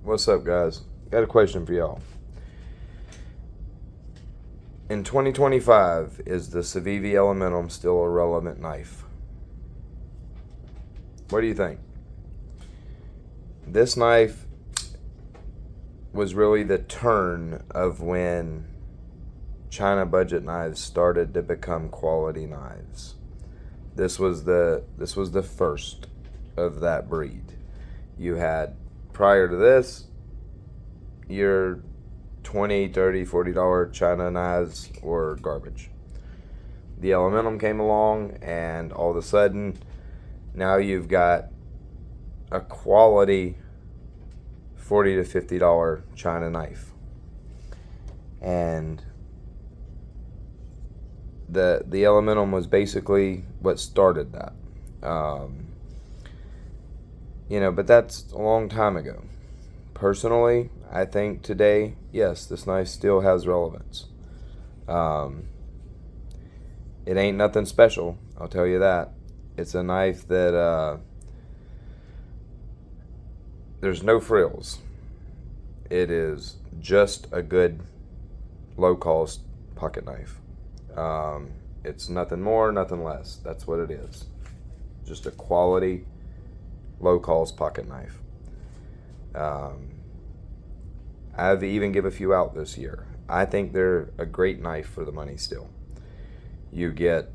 What's up, guys? Got a question for y'all. In 2025, is the Civivi Elementum still a relevant knife? What do you think? This knife was really the turn of when China budget knives started to become quality knives. This was the first of that breed. You had, prior to this, your $20, $30, $40 China knives were garbage. The Elementum came along, and all of a sudden, now you've got a quality $40 to $50 China knife. And the Elementum was basically what started that. But that's a long time ago. Personally, I think today, yes, this knife still has relevance. It ain't nothing special, I'll tell you that. It's a knife that there's no frills. It is just a good low-cost pocket knife. It's nothing more, nothing less. That's what it is. Just a quality, low-cost pocket knife. I've even give a few out this year. I think they're a great knife for the money still. You get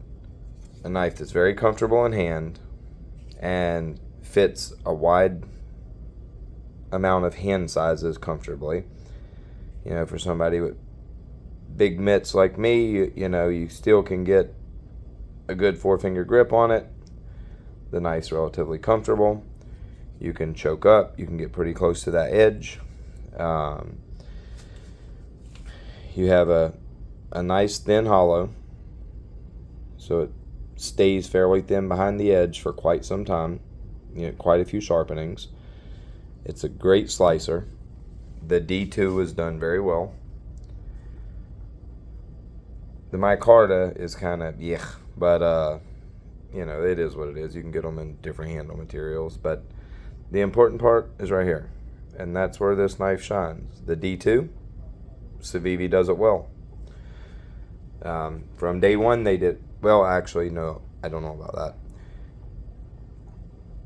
a knife that's very comfortable in hand and fits a wide amount of hand sizes comfortably. For somebody with big mitts like me, you still can get a good 4-finger grip on it. The knife's relatively comfortable. You can choke up. You can get pretty close to that edge. You have a nice thin hollow, so it stays fairly thin behind the edge for quite some time. Quite a few sharpenings. It's a great slicer. The D2 is done very well. The micarta is kind of but it is what it is. You can get them in different handle materials, but the important part is right here, and that's where this knife shines. The D2, Civivi does it well. From day one, they did well. Actually, no, I don't know about that.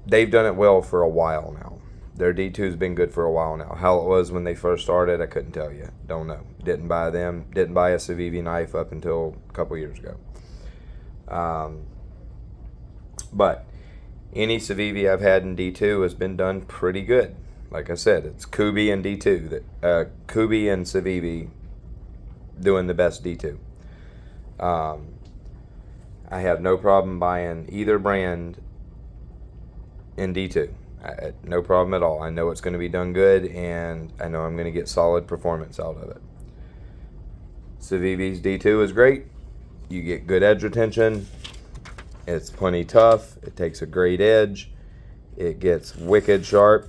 They've done it well for a while now. Their D2's been good for a while now. How it was when they first started, I couldn't tell you. Don't know. Didn't buy a Civivi knife up until a couple years ago. But any Civivi I've had in D2 has been done pretty good. Like I said, it's Kubi and D2 Kubi and Civivi doing the best D2. I have no problem buying either brand in D2. No problem at all. I know it's going to be done good, and I know I'm going to get solid performance out of it. Civivi's D2 is great. You get good edge retention. It's plenty tough. It takes a great edge. It gets wicked sharp.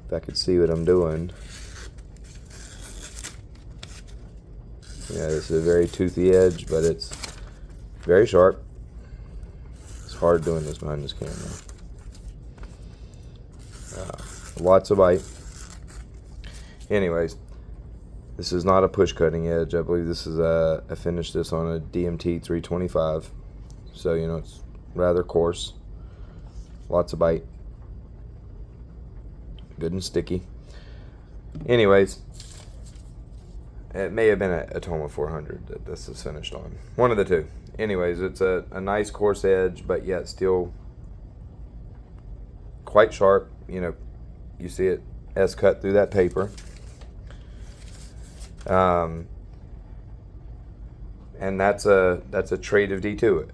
If I could see what I'm doing. Yeah, this is a very toothy edge, but it's very sharp. It's hard doing this behind this camera. Lots of bite. Anyways, this is not a push cutting edge. I believe this is I finished this on a DMT 325. So, it's rather coarse. Lots of bite. Good and sticky. Anyways, it may have been a Toma 400 that this is finished on. One of the two. Anyways, it's a nice coarse edge, but yet still quite sharp. You see it as cut through that paper. And that's a trait of D2.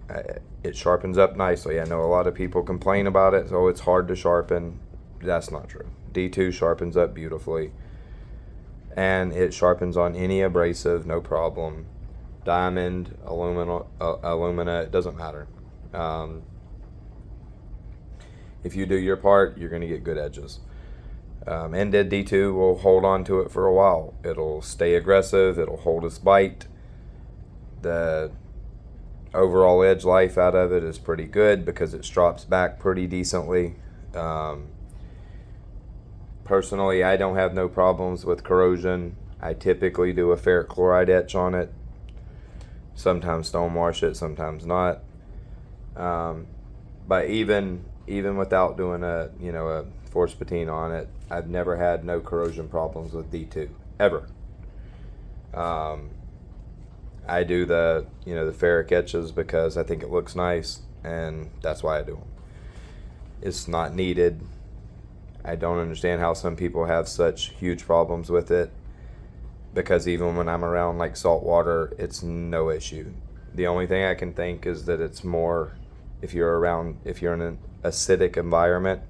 It sharpens up nicely. I know a lot of people complain about it. So it's hard to sharpen. That's not true. D2 sharpens up beautifully. And it sharpens on any abrasive, no problem. Diamond, alumina, it doesn't matter. If you do your part, you're going to get good edges. Ended D2 will hold on to it for a while. It'll stay aggressive. It'll hold its bite. The overall edge life out of it is pretty good because it strops back pretty decently. Personally, I don't have no problems with corrosion. I typically do a ferric chloride etch on it. Sometimes stone wash it, sometimes not. But even without doing a force patina on it, I've never had no corrosion problems with D2 ever. I do the ferric etches because I think it looks nice, and that's why I do them. It's not needed. I don't understand how some people have such huge problems with it, because even when I'm around like salt water, it's no issue. The only thing I can think is that it's more if you're in an acidic environment,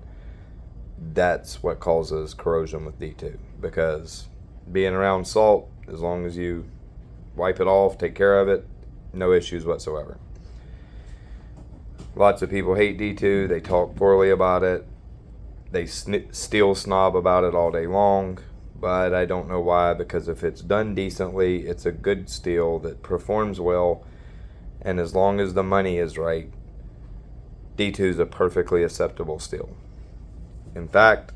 that's what causes corrosion with D2. Because being around salt, as long as you wipe it off, take care of it, no issues whatsoever. Lots of people hate D2. They talk poorly about it. They steel snob about it all day long, but I don't know why, because if it's done decently, it's a good steel that performs well, and as long as the money is right, D2 is a perfectly acceptable steel. In fact,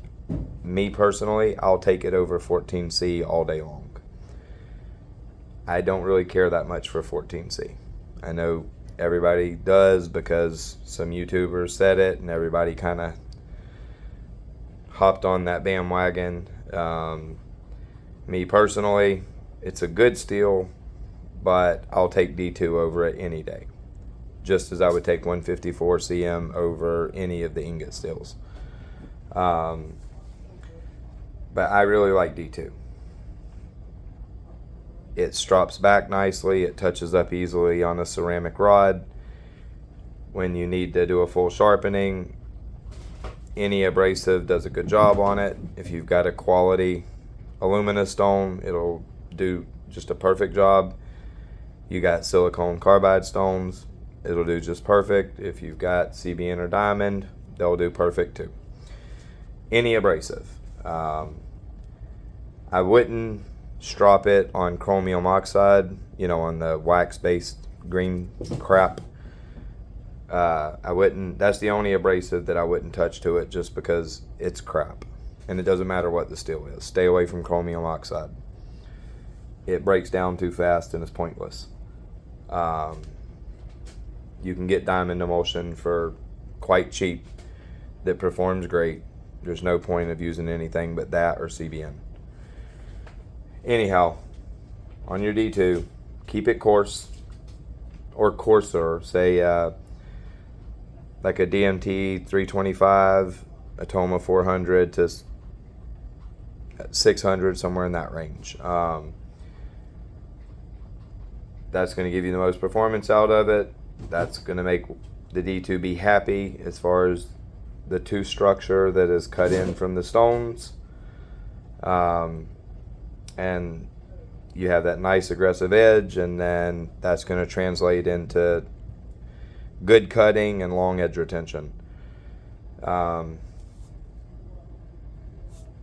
me personally, I'll take it over 14C all day long. I don't really care that much for 14C. I know everybody does because some YouTubers said it and everybody kind of hopped on that bandwagon. Me personally, it's a good steel, but I'll take D2 over it any day, just as I would take 154 CM over any of the ingot steels. But I really like D2. It strops back nicely. It touches up easily on a ceramic rod. When you need to do a full sharpening, any abrasive does a good job on it. If you've got a quality alumina stone, it'll do just a perfect job. You got silicone carbide stones, it'll do just perfect. If you've got CBN or diamond, they'll do perfect too. Any abrasive. I wouldn't strop it on chromium oxide, on the wax-based green crap. I wouldn't. That's the only abrasive that I wouldn't touch to it, just because it's crap, and it doesn't matter what the steel is. Stay away from chromium oxide. It breaks down too fast and it's pointless. You can get diamond emulsion for quite cheap that performs great. There's no point of using anything but that or CBN. Anyhow, on your D2, keep it coarse or coarser. Say like a DMT 325, a Toma 400 to 600, somewhere in that range. That's going to give you the most performance out of it. That's going to make the D2 be happy as far as the tooth structure that is cut in from the stones. And you have that nice aggressive edge, and then that's going to translate into good cutting and long edge retention.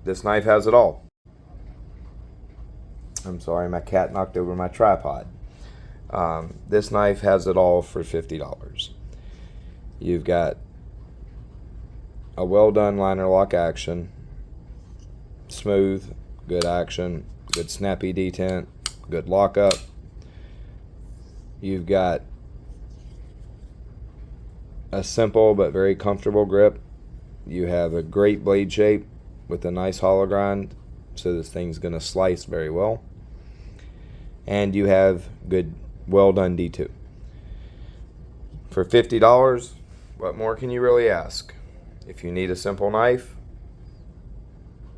This knife has it all. I'm sorry, my cat knocked over my tripod. This knife has it all for $50. You've got a well done liner lock action, smooth, good action, good snappy detent, good lockup. You've got a simple but very comfortable grip. You have a great blade shape with a nice hollow grind, so this thing's going to slice very well. And you have good, well done D2. For $50, what more can you really ask? If you need a simple knife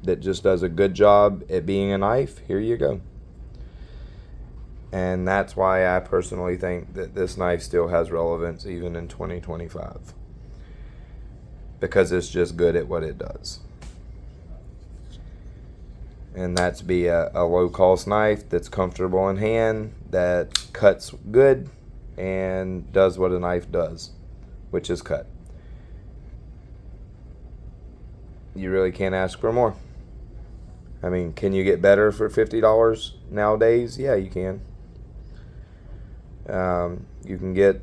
that just does a good job at being a knife, here you go. And that's why I personally think that this knife still has relevance even in 2025. Because it's just good at what it does. And that's be a low-cost knife that's comfortable in hand, that cuts good, and does what a knife does, which is cut. You really can't ask for more. I mean, can you get better for $50 nowadays? Yeah, you can. You can get,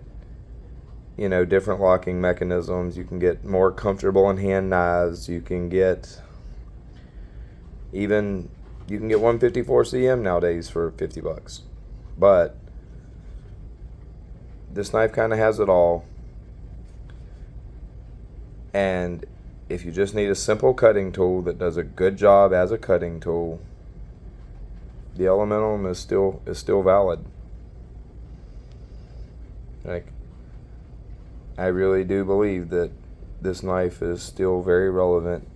different locking mechanisms. You can get more comfortable in hand knives. You can get Even you can get 154 cm nowadays for $50. But this knife kind of has it all. And if you just need a simple cutting tool that does a good job as a cutting tool, the Elementum is still valid. Like, I really do believe that this knife is still very relevant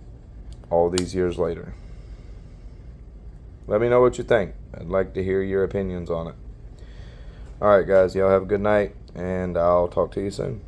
all these years later. Let me know what you think. I'd like to hear your opinions on it. Alright guys, y'all have a good night, and I'll talk to you soon.